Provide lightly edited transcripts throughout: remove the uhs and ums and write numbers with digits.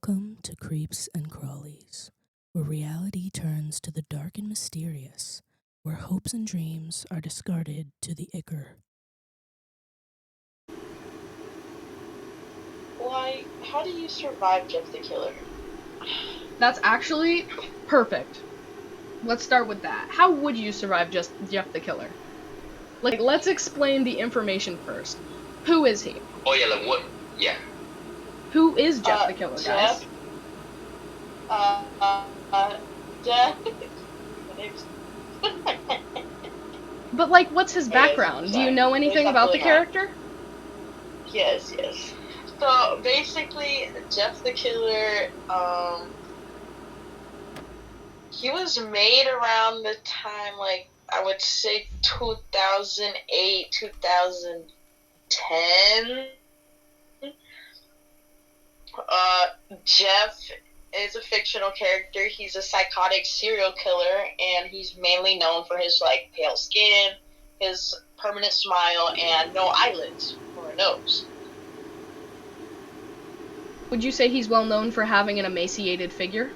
Welcome to Creeps and Crawleys, where reality turns to the dark and mysterious, where hopes and dreams are discarded to the ichor. Why, how do you survive Jeff the Killer? That's actually perfect. Let's start with that. How would you survive just Jeff the Killer? Like, let's explain the information first. Who is he? Oh yeah, like what? Yeah. Who is Jeff the Killer, guys? Jeff. But, like, what's his background? Do you know anything about the character? Yes. So, basically, Jeff the Killer, he was made around the time, like, I would say 2008, 2010. Jeff is a fictional character. He's a psychotic serial killer, and he's mainly known for his, like, pale skin, his permanent smile, and no eyelids or a nose. Would you say he's well known for having an emaciated figure?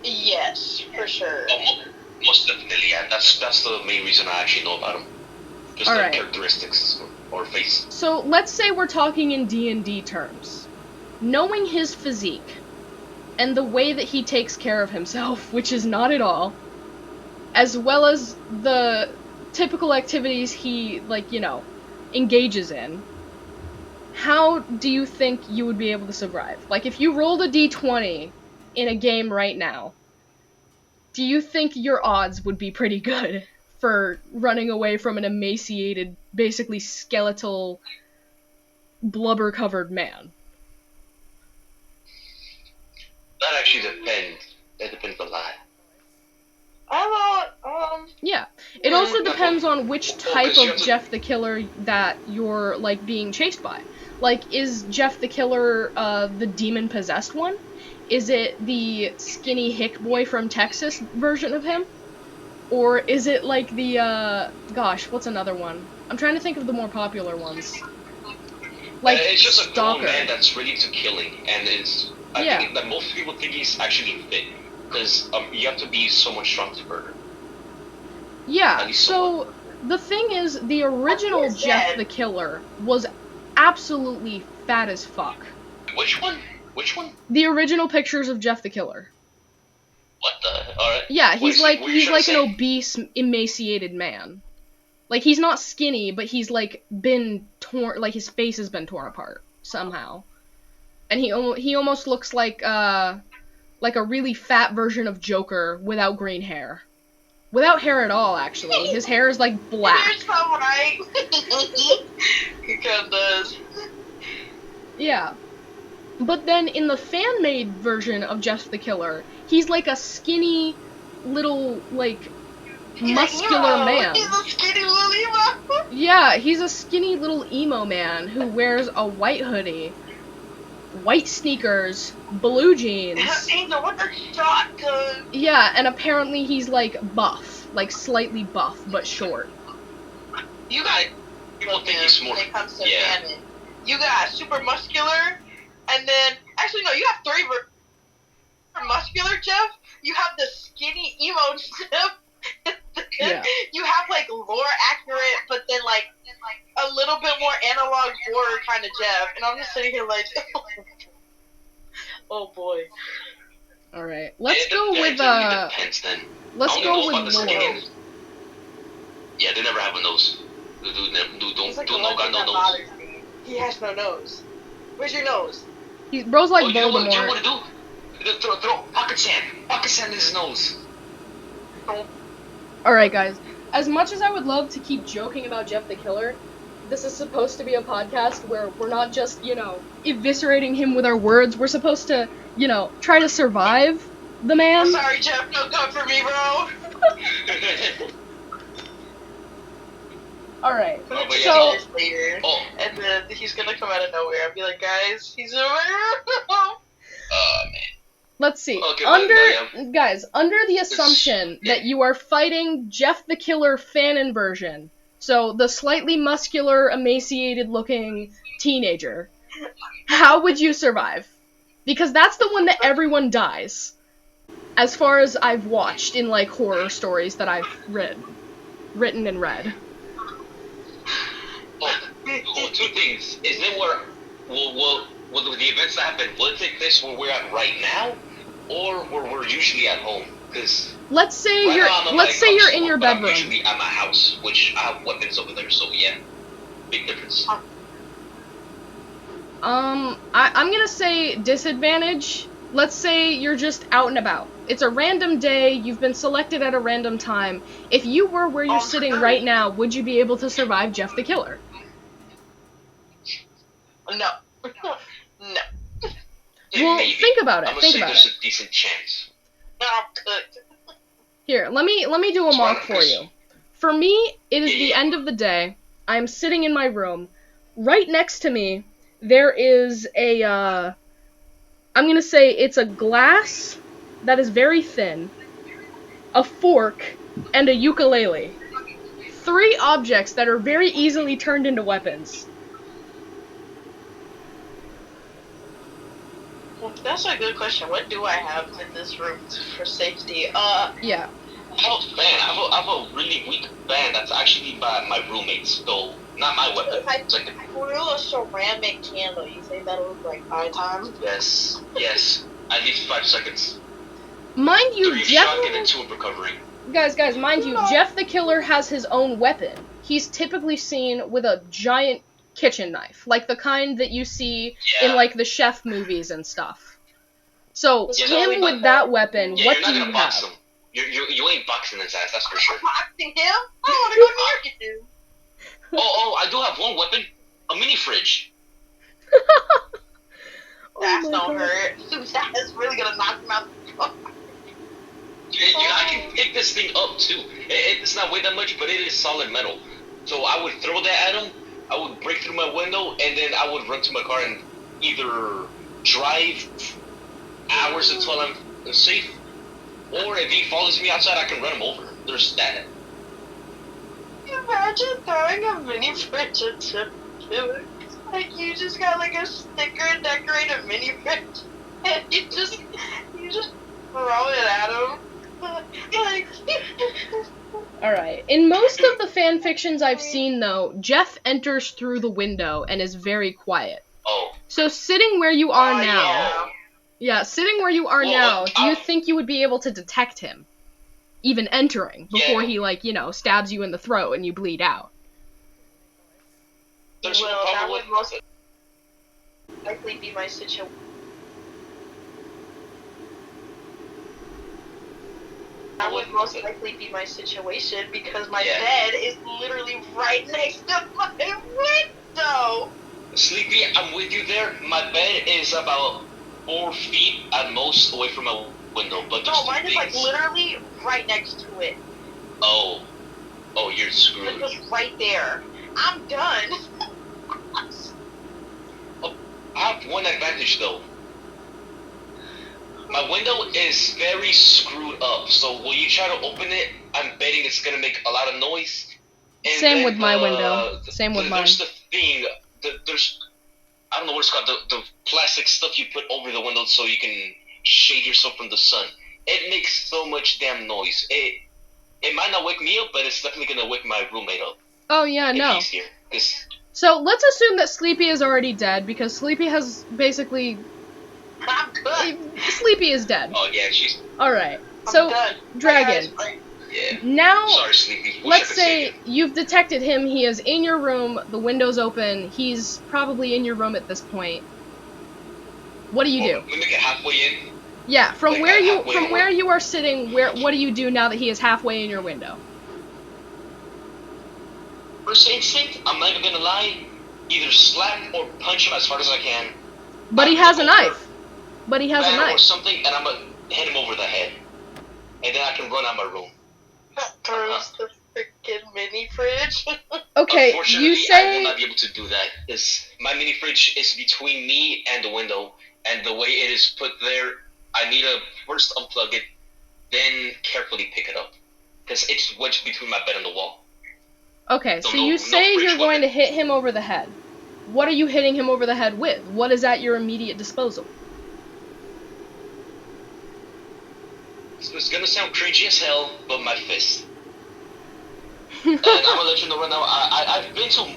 Yes, for sure. Oh, most definitely, and that's the main reason I actually know about him. Just the characteristics or face. So let's say we're talking in D&D terms. Knowing his physique and the way that he takes care of himself, which is not at all, as well as the typical activities he, like, you know, engages in, how do you think you would be able to survive? Like, if you rolled a d20 in a game right now, do you think your odds would be pretty good for running away from an emaciated, basically skeletal, blubber-covered man? That actually depends. That depends a lot. Yeah. It also depends on which type of Jeff the Killer that you're, like, being chased by. Like, is Jeff the Killer the demon-possessed one? Is it the skinny hick boy from Texas version of him? Or is it, like, the, gosh, what's another one? I'm trying to think of the more popular ones. Like, it's just a grown Stalker. man that's ready to killing, and I think that most people think he's actually fit, because you have to be so much strong to murder. Yeah, so the thing is, the original Jeff the Killer was absolutely fat as fuck. Which one? Which one? The original pictures of Jeff the Killer. What the? Alright. Yeah, he's like an obese, emaciated man. Like, he's not skinny, but he's, like, been torn, like, his face has been torn apart, somehow. And he almost looks like a really fat version of Joker without green hair. Without hair at all, actually. His hair is, like, black. You're so right. He kinda does. Yeah. But then, in the fan-made version of Jeff the Killer, he's, like, a skinny, little, like, muscular man. He's a skinny little emo. Yeah, he's a skinny little emo man who wears a white hoodie, white sneakers, blue jeans. Angel with a shotgun. Yeah, and apparently he's, like, buff. Like, slightly buff, but short. You got people think he's more. When it comes to canon. You got super muscular, and then, actually no, you have three muscular Jeff, you have the skinny emo Jeff, Yeah. You have, like, lore accurate, but then, like a little bit more analog horror kind of Jeff, and I'm just sitting here like, oh boy. Alright, let's go with, depends, then. let's go with lore. Yeah, they never have a nose. Dude, It's like don't the one got thing no that nose. bothers me. He has no nose. Where's your nose? Bro's like You know what Voldemort. to do? Throw pocket sand in his nose. Alright, guys. As much as I would love to keep joking about Jeff the Killer, this is supposed to be a podcast where we're not just, you know, eviscerating him with our words. We're supposed to, you know, try to survive the man. I'm sorry, Jeff. No good for me, bro. Alright, so... Later, and then he's gonna come out of nowhere and be like, guys, he's over here. Man. Let's see. Okay, guys, under the assumption that you are fighting Jeff the Killer fanon version, so the slightly muscular, emaciated-looking teenager, how would you survive? Because that's the one that everyone dies. As far as I've watched in, like, horror stories that I've written and read. Well, two things. Is it where will the events that happen, will it take place where we're at right now, or where we're usually at home? Because let's say right you're in your bedroom. I'm usually at my house, which I have weapons over there. So yeah, big difference. I'm gonna say disadvantage. Let's say you're just out and about. It's a random day, you've been selected at a random time. If you were where you're sitting right now, would you be able to survive Jeff the Killer? No. No. Well, Maybe. think about it. I'm gonna Think say about there's it. a decent chance. I'm cooked. Here, let me do a mock for you. For me, it is the end of the day. I'm sitting in my room. Right next to me, there is a, I'm gonna say it's a glass that is very thin, a fork, and a ukulele. 3 objects that are very easily turned into weapons. Well, that's a good question. What do I have in this room for safety? Yeah. I have a fan. I have a really weak fan that's actually by my roommates, so not my weapon. If I It's like threw a ceramic candle, you think that'll look like 5 times? yes. At least 5 seconds. Mind you, 3 Jeff... shotgun and 2 of recovery. Guys, mind you, Jeff the Killer has his own weapon. He's typically seen with a giant kitchen knife, like the kind that you see in, like, the chef movies and stuff. So, him with that weapon, what do you have? Box him. You ain't boxing his ass, that's for sure. Boxing him? I want to go near you. Oh, I do have one weapon. A mini fridge. That's don't hurt. That is really gonna knock him out. I can pick this thing up too. It's not weigh that much, but it is solid metal. So I would throw that at him. I would break through my window, and then I would run to my car and either drive hours until I'm safe, or if he follows me outside, I can run him over. There's that. Imagine throwing a mini fridge into it. Like you just got like a sticker and decorated mini fridge, and you just throw it at him. Like, Alright, in most of the fan fictions I've seen, though, Jeff enters through the window and is very quiet. Oh. So sitting where you are now... Yeah. Yeah, sitting where you are now, do you think you would be able to detect him? Even entering, before he, like, you know, stabs you in the throat and you bleed out. Well, that would most likely be my situation. That would most likely be my situation because my bed is literally right next to my window. Sleepy, I'm with you there. My bed is about 4 feet at most away from my window, but no, mine is like literally right next to it. Oh, you're screwed. It's just right there. I'm done. I have one advantage though. My window is very screwed up, so when you try to open it, I'm betting it's gonna make a lot of noise. And same with my window. Same with mine. There's the thing. There's I don't know what it's called. The plastic stuff you put over the window so you can shade yourself from the sun. It makes so much damn noise. It might not wake me up, but it's definitely gonna wake my roommate up. Oh yeah, no. He's here. So let's assume that Sleepy is already dead because Sleepy has basically. I'm good. Sleepy is dead. Oh yeah, she's. All right. So Dragon. Yeah. Now, sorry, Sleepy. let's say you've detected him. He is in your room. The window's open. He's probably in your room at this point. What do you do? We make it halfway in. Yeah, from like where you are sitting. What do you do now that he is halfway in your window? First instinct, I'm not even gonna lie. Either slap or punch him as hard as I can. But he has a knife. But he has a Or knife. something, and I'm gonna hit him over the head, and then I can run out my room. Throws the freaking mini fridge. Okay, Unfortunately, you say I will not be able to do that because my mini fridge is between me and the window, and the way it is put there, I need to first unplug it, then carefully pick it up, because it's wedged between my bed and the wall. Okay, so you say you're going to hit him over the head. What are you hitting him over the head with? What is at your immediate disposal? It's gonna sound cringy as hell, but my fist. And I'm gonna let you know right now. I've been to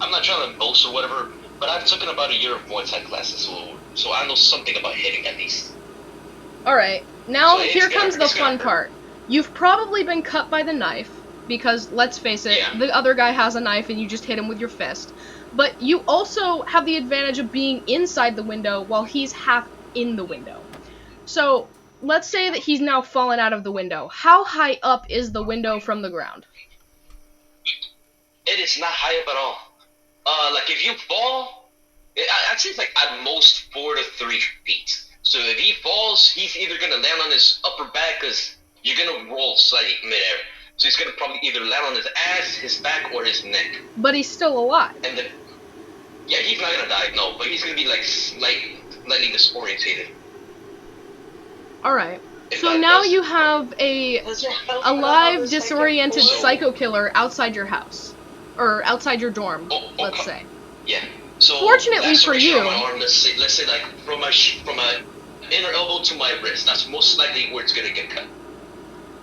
I'm not trying to boast or whatever, but I've taken about a year of Muay Thai classes, so I know something about hitting at least. Alright, now So here comes the fun part. You've probably been cut by the knife, because, let's face it, Yeah. the other guy has a knife and you just hit him with your fist. But you also have the advantage of being inside the window while he's half in the window. So, let's say that he's now fallen out of the window. How high up is the window from the ground? It is not high up at all. Like if you fall, I'd say it's like at most 4 to 3 feet. So if he falls, he's either gonna land on his upper back, because you're gonna roll slightly midair. So he's gonna probably either land on his ass, his back, or his neck. But he's still alive. And then, yeah, he's not gonna die, no, but he's gonna be like slightly disorientated. Alright. So now you have a alive, disoriented psycho killer outside your house. Or outside your dorm, let's say. Yeah. So fortunately for you, my arm, let's say like from my inner elbow to my wrist. That's most likely where it's gonna get cut.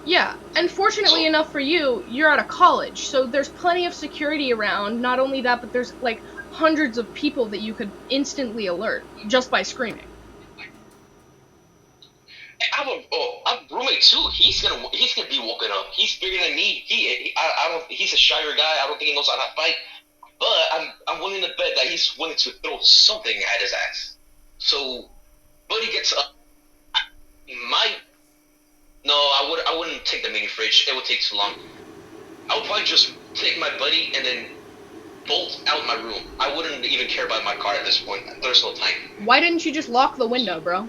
Yeah, and fortunately enough for you, you're at a college, so there's plenty of security around. Not only that, but there's like hundreds of people that you could instantly alert just by screaming. I'm a roommate too. He's gonna be woken up. He's bigger than me. He's a shyer guy. I don't think he knows how to fight. But I'm willing to bet that he's willing to throw something at his ass. So, Buddy gets up. I wouldn't take the mini fridge. It would take too long. I would probably just take my buddy and then bolt out my room. I wouldn't even care about my car at this point. There's no time. Why didn't you just lock the window, bro?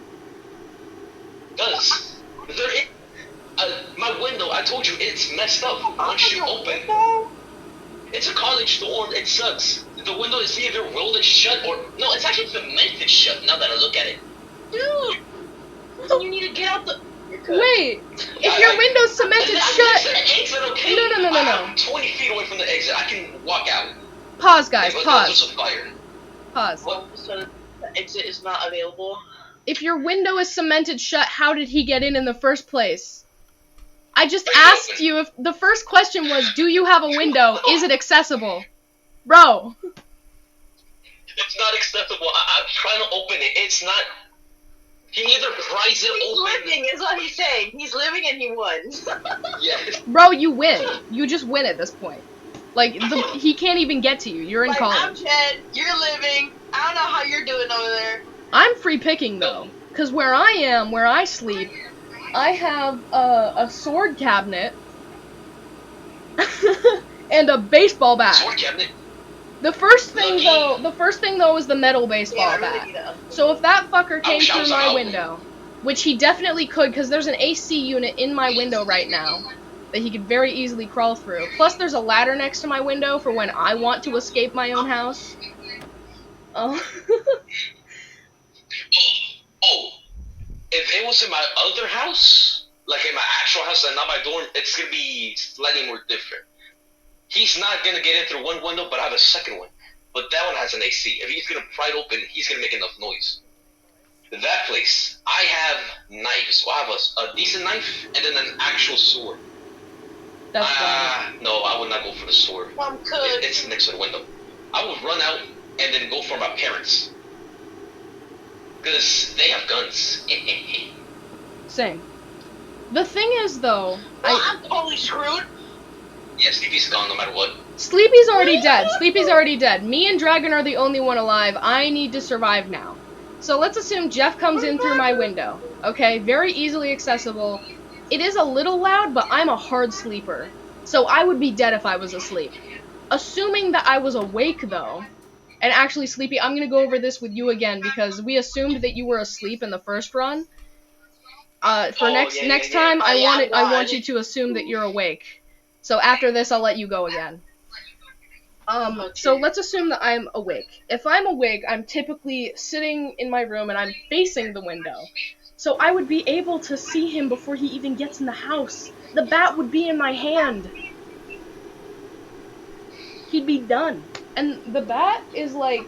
Because my window, I told you, it's messed up. Once you open, it's a college dorm. It sucks. The window is either welded shut or no, it's actually cemented shut. Now that I look at it, Dude, you need to get out the. Wait, if your window's cemented shut. Exit, okay? No. I'm 20 feet away from the exit. I can walk out. Pause, guys. Pause. Just a fire. Pause. Well, so the exit is not available. If your window is cemented shut, how did he get in the first place? I just asked you if the first question was, do you have a window? Is it accessible? Bro. It's not accessible. I'm trying to open it. It's not. He either pries it open. He's living, is what he's saying. He's living and he won. Yeah. Bro, you win. You just win at this point. Like, he can't even get to you. You're in like, college. I'm dead. You're living. I don't know how you're doing over there. I'm free picking, though. Because where I am, where I sleep, I have a sword cabinet and a baseball bat. Sword cabinet? The first thing though is the metal baseball bat. So if that fucker came through my window, which he definitely could, because there's an AC unit in my window right now that he could very easily crawl through. Plus there's a ladder next to my window for when I want to escape my own house. Oh. If it was in my other house, like in my actual house and not my dorm, it's gonna be slightly more different. He's not gonna get in through one window, but I have a second one. But that one has an AC. If he's gonna pry it open, he's gonna make enough noise. That place, I have knives. So I have a decent knife and then an actual sword. That's fine. No, I would not go for the sword. It's next to the window. I would run out and then go for my parents. Because they have guns. Same. The thing is, though... I'm totally screwed. Yeah, Sleepy's gone no matter what. Sleepy's already dead. Sleepy's already dead. Me and Dragon are the only one alive. I need to survive now. So let's assume Jeff comes in through my window. Okay, very easily accessible. It is a little loud, but I'm a hard sleeper. So I would be dead if I was asleep. Assuming that I was awake, though... And actually, Sleepy, I'm gonna go over this with you again because we assumed that you were asleep in the first run. Next time, I want you to assume that you're awake. So after this, I'll let you go again. So let's assume that I'm awake. If I'm awake, I'm typically sitting in my room and I'm facing the window. So I would be able to see him before he even gets in the house. The bat would be in my hand. He'd be done. And the bat is like...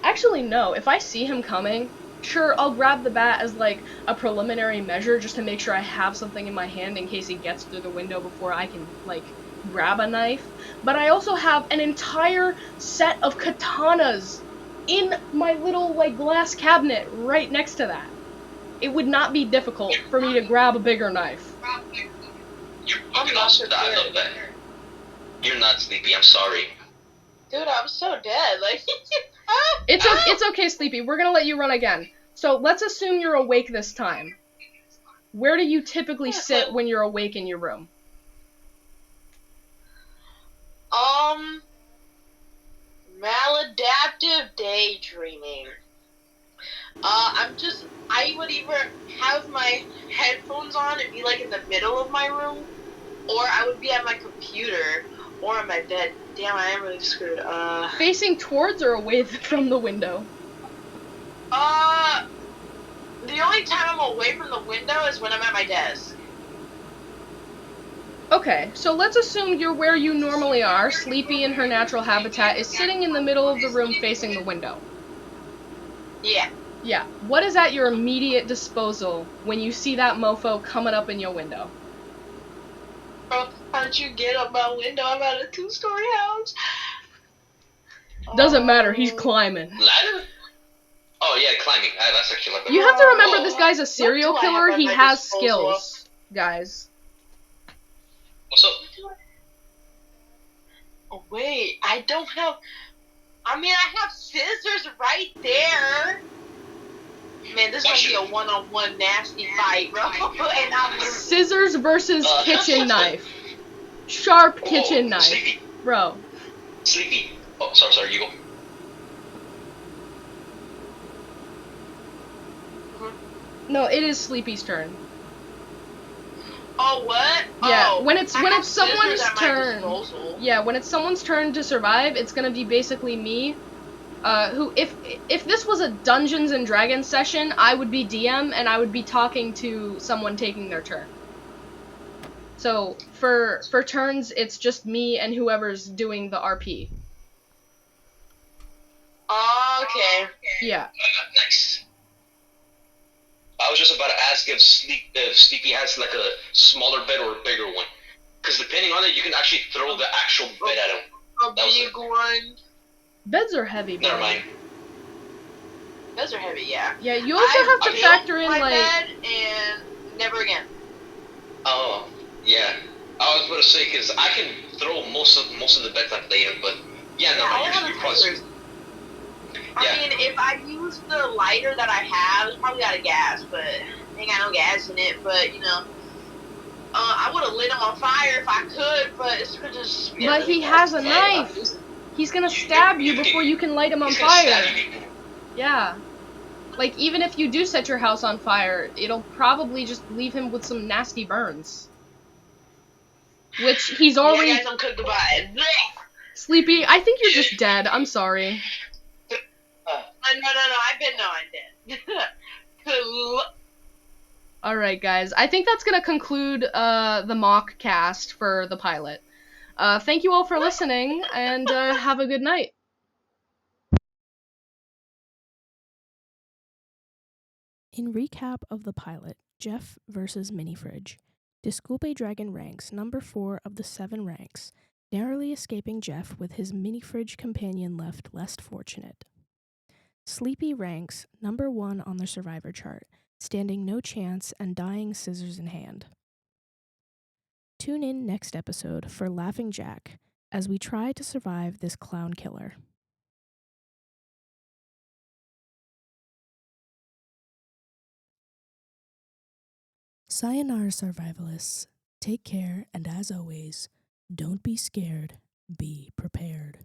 Actually, no. If I see him coming, sure, I'll grab the bat as, like, a preliminary measure just to make sure I have something in my hand in case he gets through the window before I can, like, grab a knife. But I also have an entire set of katanas in my little, like, glass cabinet right next to that. It would not be difficult for me to grab a bigger knife. I'm not so I love that. You're not Sleepy, I'm sorry. Dude, I'm so dead. Like, It's okay, Sleepy. We're gonna let you run again. So let's assume you're awake this time. Where do you typically sit when you're awake in your room? Maladaptive daydreaming. I would either have my headphones on and be like in the middle of my room, or I would be at my computer or on my bed. Damn, I am really screwed. Facing towards or away from the window? The only time I'm away from the window is when I'm at my desk. Okay, so let's assume you're where you normally are. Sleepy in her natural habitat is sitting in the middle of the room facing the window. Yeah. Yeah. What is at your immediate disposal when you see that mofo coming up in your window? Bro, how'd you get up my window? I'm at a 2-story house. Doesn't matter, he's climbing. Ladder? Oh yeah, climbing. That's actually like. You have to remember this guy's a serial What do I have killer. at He my has disposal? skills, guys. What's up? Oh, wait, I don't have. I mean, I have scissors right there. Man, this might be a one-on-one nasty fight, bro. And I'm Scissors versus kitchen knife. Sharp kitchen knife. Sleepy. Bro. Sleepy. Oh, sorry, you go. No, it is Sleepy's turn. Oh, what? Yeah, Oh, when it's someone's turn. Disposal. Yeah, when it's someone's turn to survive, it's gonna be basically me. Who, if this was a Dungeons and Dragons session, I would be DM and I would be talking to someone taking their turn. So for turns, it's just me and whoever's doing the RP. Okay. Yeah. Nice. I was just about to ask if Sleepy has like a smaller bed or a bigger one. Because depending on it, you can actually throw the actual bed at him. A big one. Beds are heavy, bro. Never mind. Beds are heavy, yeah. Yeah, you also have to factor in, my like... bed and never again. Oh, yeah. I was about to say, because I can throw most of the beds I've laid in, but yeah, no, you're probably... I mean, if I use the lighter that I have, it's probably out of gas, but ain't got no gas in it. But you know, I would have lit him on fire if I could, but it's just. But he has a knife. He's gonna stab you before you can light him on fire. Yeah. Like, even if you do set your house on fire, it'll probably just leave him with some nasty burns. Which he's already. Yeah, guys, I'm cooked goodbye. Sleepy, I think you're just dead. I'm sorry. No, I'm dead. Alright, guys. I think that's gonna conclude the mock cast for the pilot. Thank you all for listening, and have a good night. In recap of the pilot, Jeff versus Minifridge, Disculpe Dragon ranks number 4 of the 7 ranks, narrowly escaping Jeff with his Minifridge companion left less fortunate. Sleepy ranks number 1 on the survivor chart, standing no chance and dying scissors in hand. Tune in next episode for Laughing Jack as we try to survive this clown killer. Sayonara, survivalists. Take care, and as always, don't be scared, be prepared.